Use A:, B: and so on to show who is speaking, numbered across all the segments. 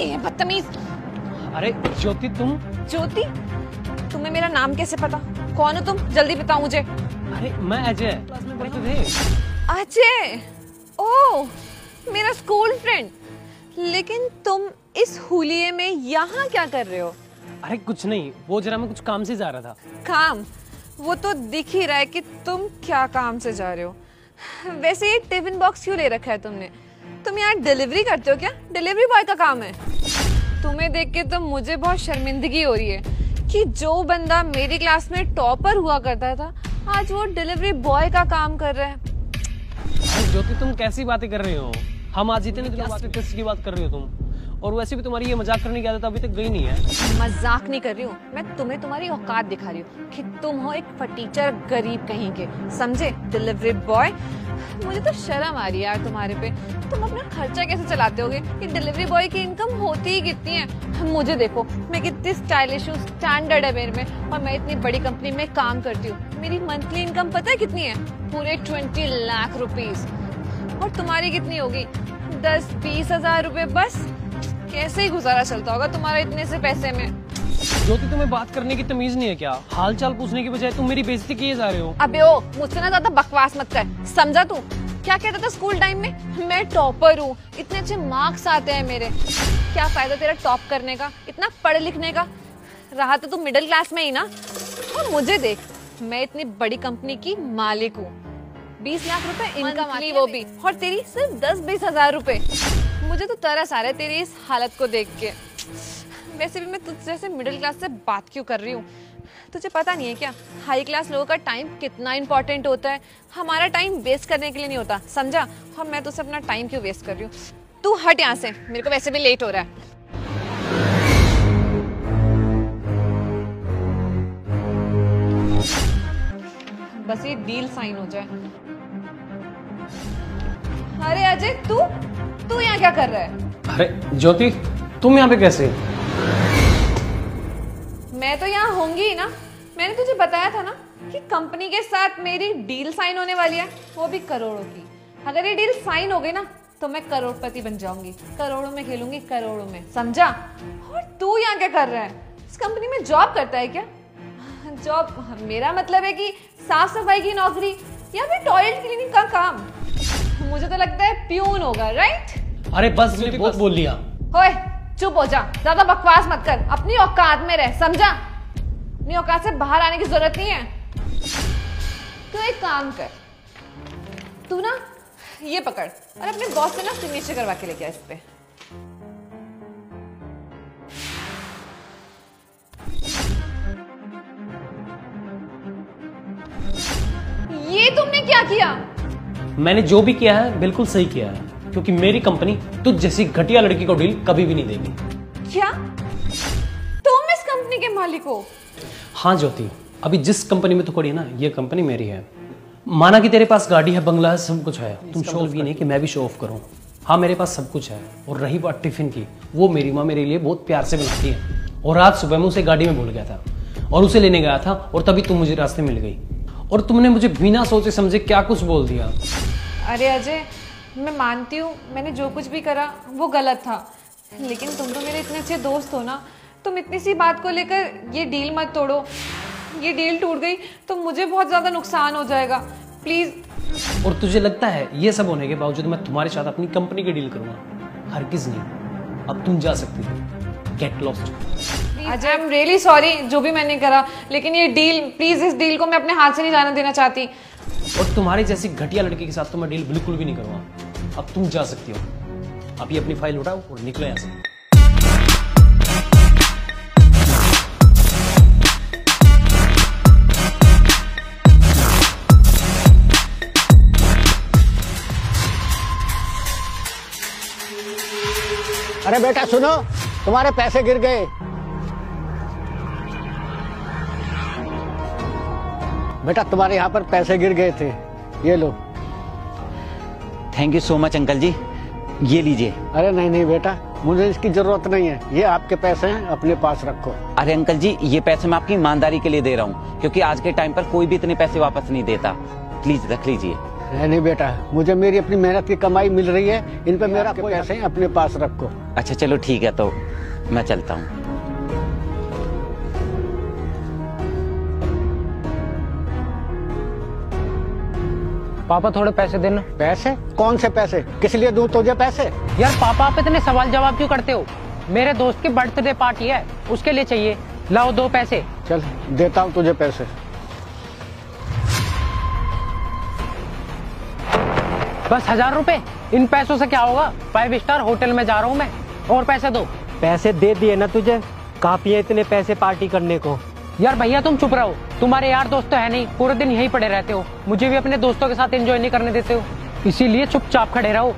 A: ये बदतमीज।
B: अरे ज्योति तुम।
A: ज्योति? तुम्हें मेरा नाम कैसे पता? कौन हो तुम? जल्दी बताओ मुझे।
B: अरे मैं अजय, क्लास में पढ़ते थे।
A: अजय? ओह, मेरा स्कूल फ्रेंड। लेकिन तुम इस हुलिये में यहाँ क्या कर रहे हो?
B: अरे कुछ नहीं, वो जरा मैं कुछ काम से जा रहा था।
A: काम? वो तो दिख ही रहा है कि तुम क्या काम से जा रहे हो। वैसे ये टिफिन बॉक्स क्यों ले रखा है तुमने? तुम यहाँ डिलीवरी करते हो क्या? डिलीवरी बॉय का काम है। तुम्हें देख के तो मुझे बहुत शर्मिंदगी हो रही है कि जो बंदा मेरी क्लास में टॉपर हुआ करता था आज वो डिलीवरी बॉय का काम कर रहा है।
B: अरे ज्योति तुम कैसी बातें कर रही हो? हम आज इतने दिनों बाद टेस्ट की बात कर रही हो तुम, और वैसे भी तुम्हारी ये मजाक करने की आदत अभी तक गई नहीं है।
A: मजाक नहीं कर रही हूँ मैं, तुम्हें तुम्हारी औकात दिखा रही हूँ कि तुम हो एक फटीचर गरीब कहीं के, समझे? Delivery boy. मुझे तो शर्म आ रही है यार तुम्हारे पे। तुम अपना खर्चा कैसे चलाते होगे? कि डिलीवरी बॉय की इनकम होती ही कितनी है? मुझे देखो, मैं कितनी स्टाइलिश हूँ, स्टैंडर्ड है मेरे में, और मैं इतनी बड़ी कंपनी में काम करती हूँ। मेरी मंथली इनकम पता है कितनी है? पूरे 20 लाख रुपीज। और तुम्हारी कितनी होगी? 10-20 हजार रुपए बस। कैसे ही गुजारा चलता होगा तुम्हारा इतने से पैसे में?
B: ज्योति तुम्हें बात करने की तमीज नहीं है क्या? हाल चाल पूछने की बजाय तुम मेरी बेइज्जती किए जा रहे हो।
A: अबे ओ, मुझसे ना ज्यादा बकवास मत कर, समझा तू? क्या कहता था स्कूल टाइम में? मैं टॉपर हूँ, इतने अच्छे मार्क्स आते हैं मेरे। क्या फायदा तेरा टॉप करने का, इतना पढ़ लिखने का? रहा तो तू मिडिल क्लास में ही ना। और मुझे देख, मैं इतनी बड़ी कंपनी की मालिक हूँ, 20 लाख रुपए इनकम आती है, वो भी, और तेरी सिर्फ 10-20 हजार रुपए। मुझे तो तरस आ रहा है तेरी इस हालत को देख के। वैसे भी मैं तुझ जैसे मिडिल क्लास से बात क्यों कर रही हूँ? तुझे पता नहीं है क्या हाई क्लास लोगों का टाइम कितना इंपॉर्टेंट होता है? हमारा टाइम वेस्ट करने के लिए नहीं होता, समझा? और मैं तुझसे अपना टाइम क्यों वेस्ट कर रही हूँ? तू हट यहाँ से, मेरे को वैसे भी लेट हो रहा है। बस ये डील साइन हो जाए। अरे अजय, तू यहाँ क्या कर रहा है?
B: अरे ज्योति तुम यहाँ पे कैसे?
A: मैं तो यहाँ होंगी ही ना। मैंने तुझे बताया था ना कि कंपनी के साथ मेरी डील साइन होने वाली है, वो भी करोड़ों की। अगर ये डील साइन हो गई ना तो मैं करोड़पति बन जाऊंगी, करोड़ों में खेलूंगी, करोड़ों में, समझा? और तू यहाँ क्या कर रहा है? इस कंपनी में जॉब करता है क्या? जॉब मेरा मतलब है कि साफ सफाई की नौकरी या फिर टॉयलेट क्लीनिंग का काम। मुझे तो लगता है प्यून होगा, राइट?
B: अरे बस तुमने बहुत बोल लिया।
A: होए, चुप हो जा, ज्यादा बकवास मत कर, अपनी औकात में रह, समझा? अपनी औकात से बाहर आने की जरूरत नहीं है। तू एक काम कर, तू ना ये पकड़ और अपने बॉस से ना सिग्नेचर करवा के लेके आ इस पे। ये तुमने क्या किया?
B: मैंने जो भी किया है बिल्कुल सही किया है, क्योंकि मेरी कंपनी तुझ जैसी घटिया लड़की को डील कभी भी नहीं देगी।
A: क्या तुम इस कंपनी के मालिक हो?
B: हाँ ज्योति, अभी जिस कंपनी में तू खड़ी है ना, ये कंपनी मेरी है। माना कि तेरे पास गाड़ी है, बंगला है, सब कुछ है, तुम शो ऑफ भी नहीं कि मैं भी शो ऑफ करूं। हाँ मेरे पास सब कुछ है। और रही बात टिफिन की, वो मेरी माँ मेरे लिए बहुत प्यार से बनाती है। और आज सुबह मैं उसे गाड़ी में भूल गया था और उसे लेने गया था, और तभी तुम मुझे रास्ते मिल गई और तुमने मुझे बिना सोचे समझे क्या कुछ बोल दिया।
A: अरे अजय, मैं मानती हूँ मैंने जो कुछ भी करा वो गलत था, लेकिन तुम तो मेरे इतने अच्छे दोस्त हो ना। तुम इतनी सी बात को लेकर ये डील मत तोड़ो। ये डील टूट गई तो मुझे बहुत ज्यादा नुकसान हो जाएगा, प्लीज।
B: और तुझे लगता है ये सब होने के बावजूद मैं तुम्हारे साथ अपनी कंपनी की डील करूंगा? हरगिज नहीं। अब तुम जा सकती हो। Get lost.
A: Ajay, I am really sorry जो भी मैंने करा, लेकिन ये डील, प्लीज इस डील को मैं अपने हाथ से नहीं जाने देना चाहती।
B: और तुम्हारी जैसी घटिया लड़की के साथ तो मैं डील बिल्कुल भी नहीं करूंगा। अब तुम जा सकती हो। अभी अपनी फाइल उठाओ और निकलो यहाँ से।
C: अरे बेटा सुनो, तुम्हारे पैसे गिर गए। बेटा तुम्हारे यहाँ पर पैसे गिर गए थे, ये लो।
D: Thank you so much uncle ji, ये लीजिए।
C: अरे नहीं नहीं बेटा, मुझे इसकी जरूरत नहीं है, ये आपके पैसे हैं, अपने पास रखो।
D: अरे अंकल जी, ये पैसे मैं आपकी ईमानदारी के लिए दे रहा हूँ, क्योंकि आज के टाइम पर कोई भी इतने पैसे वापस नहीं देता। प्लीज रख लीजिए।
C: नहीं बेटा, मुझे मेरी अपनी मेहनत की कमाई मिल रही है, इन पे मेरा कोई पैसे अपने पास रखो।
D: अच्छा चलो ठीक है, तो मैं चलता हूँ।
E: पापा थोड़े पैसे देना।
C: पैसे? कौन से पैसे? किस लिए दूं तुझे पैसे?
E: यार पापा आप इतने सवाल जवाब क्यों करते हो? मेरे दोस्त की बर्थडे पार्टी है, उसके लिए चाहिए। लाओ 2 पैसे।
C: चल देता हूँ तुझे पैसे।
E: बस 1000 रुपए? इन पैसों से क्या होगा? 5 स्टार होटल में जा रहा हूँ मैं। और पैसे दो।
F: पैसे दे दिए ना तुझे, काफी है इतने पैसे पार्टी करने को।
E: यार भैया तुम चुप रहो, तुम्हारे यार दोस्त तो है नहीं, पूरे दिन यहीं पड़े रहते हो, मुझे भी अपने दोस्तों के साथ एंजॉय नहीं करने देते हो, इसीलिए चुपचाप खड़े रहो।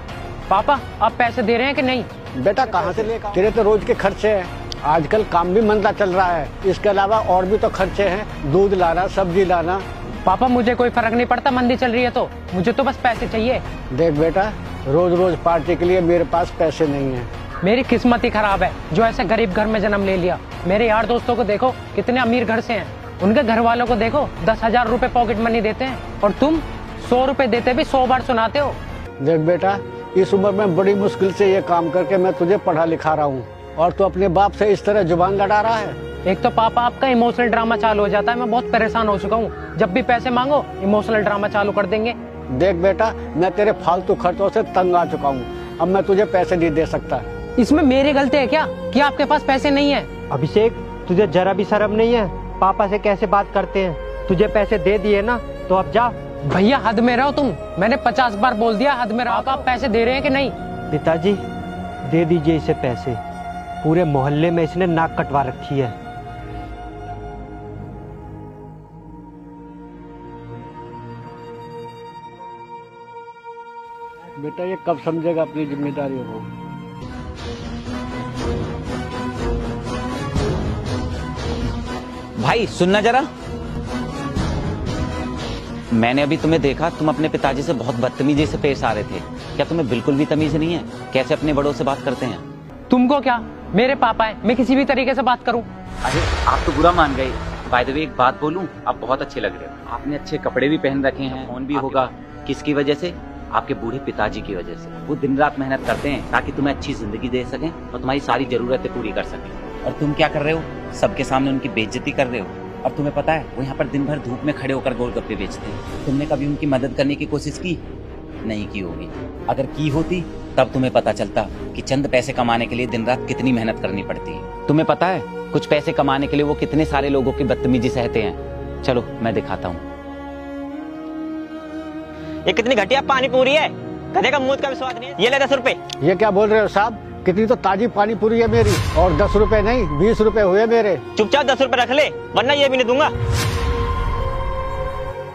E: पापा आप पैसे दे रहे हैं कि नहीं?
C: बेटा कहाँ से लेकर? तेरे तो रोज के खर्चे हैं, आजकल काम भी मंदा चल रहा है, इसके अलावा और भी तो खर्चे हैं, दूध लाना, सब्जी लाना।
E: पापा मुझे कोई फर्क नहीं पड़ता, मंदी चल रही है तो मुझे तो बस पैसे चाहिए।
C: देख बेटा, रोज रोज पार्टी के लिए मेरे पास पैसे नहीं है।
E: मेरी किस्मत ही खराब है जो ऐसे गरीब घर में जन्म ले लिया। मेरे यार दोस्तों को देखो कितने अमीर घर से हैं, उनके घर वालों को देखो 10,000 रुपए पॉकेट मनी देते हैं, और तुम 100 रुपए देते भी 100 बार सुनाते हो।
C: देख बेटा, इस उम्र में बड़ी मुश्किल से ये काम करके मैं तुझे पढ़ा लिखा रहा हूँ, और तू अपने बाप से इस तरह जुबान लड़ा रहा है।
E: एक तो पापा आपका इमोशनल ड्रामा चालू हो जाता है, मैं बहुत परेशान हो चुका हूँ, जब भी पैसे मांगो इमोशनल ड्रामा चालू कर देंगे।
C: देख बेटा, मैं तेरे फालतू खर्चों से तंग आ चुका हूँ, अब मैं तुझे पैसे नहीं दे सकता।
E: इसमें मेरी गलती है क्या कि आपके पास पैसे नहीं है?
F: अभिषेक तुझे जरा भी शर्म नहीं है? पापा से कैसे बात करते हैं? तुझे पैसे दे दिए ना, तो अब जा।
E: भैया हद में रहो तुम, मैंने 50 बार बोल दिया हद में रहो। आप पैसे दे रहे हैं कि नहीं?
F: पिताजी दे दीजिए इसे पैसे, पूरे मोहल्ले में इसने नाक कटवा रखी है।
C: बेटा ये कब समझेगा अपनी जिम्मेदारियों को?
D: भाई सुनना जरा, मैंने अभी तुम्हें देखा, तुम अपने पिताजी से बहुत बदतमीजी से पेश आ रहे थे। क्या तुम्हें बिल्कुल भी तमीज नहीं है कैसे अपने बड़ों से बात करते हैं?
E: तुमको क्या, मेरे पापा है, मैं किसी भी तरीके से बात करूं?
D: अरे आप तो बुरा मान गए। बाय द वे एक बात बोलूं, आप बहुत अच्छे लग रहे हो, आपने अच्छे कपड़े भी पहन रखे हैं, फोन भी होगा। किसकी वजह से? आपके बूढ़े पिताजी की वजह से। वो दिन रात मेहनत करते हैं ताकि तुम्हें अच्छी जिंदगी दे सकें और तुम्हारी सारी जरूरतें पूरी कर सकें, और तुम क्या कर रहे हो? सबके सामने उनकी बेइज्जती कर रहे हो। और तुम्हें पता है वो यहाँ पर दिन भर धूप में खड़े होकर गोलगप्पे बेचते हैं। तुमने कभी उनकी मदद करने की कोशिश की? नहीं की होगी। अगर की होती तब तुम्हें पता चलता कि चंद पैसे कमाने के लिए दिन रात कितनी मेहनत करनी पड़ती है। तुम्हें पता है कुछ पैसे कमाने के लिए वो कितने सारे लोगों की बदतमीजी सहते हैं। चलो मैं दिखाता हूँ।
G: ये कितनी घटिया पानी पूरी है, गधे का मुंह का भी स्वाद नहीं है। ये ले 10 रुपए।
C: ये क्या बोल रहे हो साहब? कितनी तो ताजी पानी पूरी है मेरी, और 10 रुपए नहीं 20 रुपए हुए मेरे।
G: चुपचाप 10 रुपए रख ले, वरना ये भी नहीं दूंगा।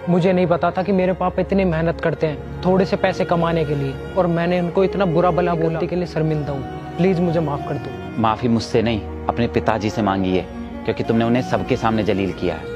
E: मुझे नहीं पता था कि मेरे पापा इतनी मेहनत करते हैं थोड़े से पैसे कमाने के लिए, और मैंने उनको इतना बुरा भला बोलने के लिए शर्मिंदा हूँ। प्लीज मुझे माफ कर दो।
D: माफी मुझसे नहीं, अपने पिताजी से मांगी है, क्योंकि तुमने उन्हें सबके सामने जलील किया है।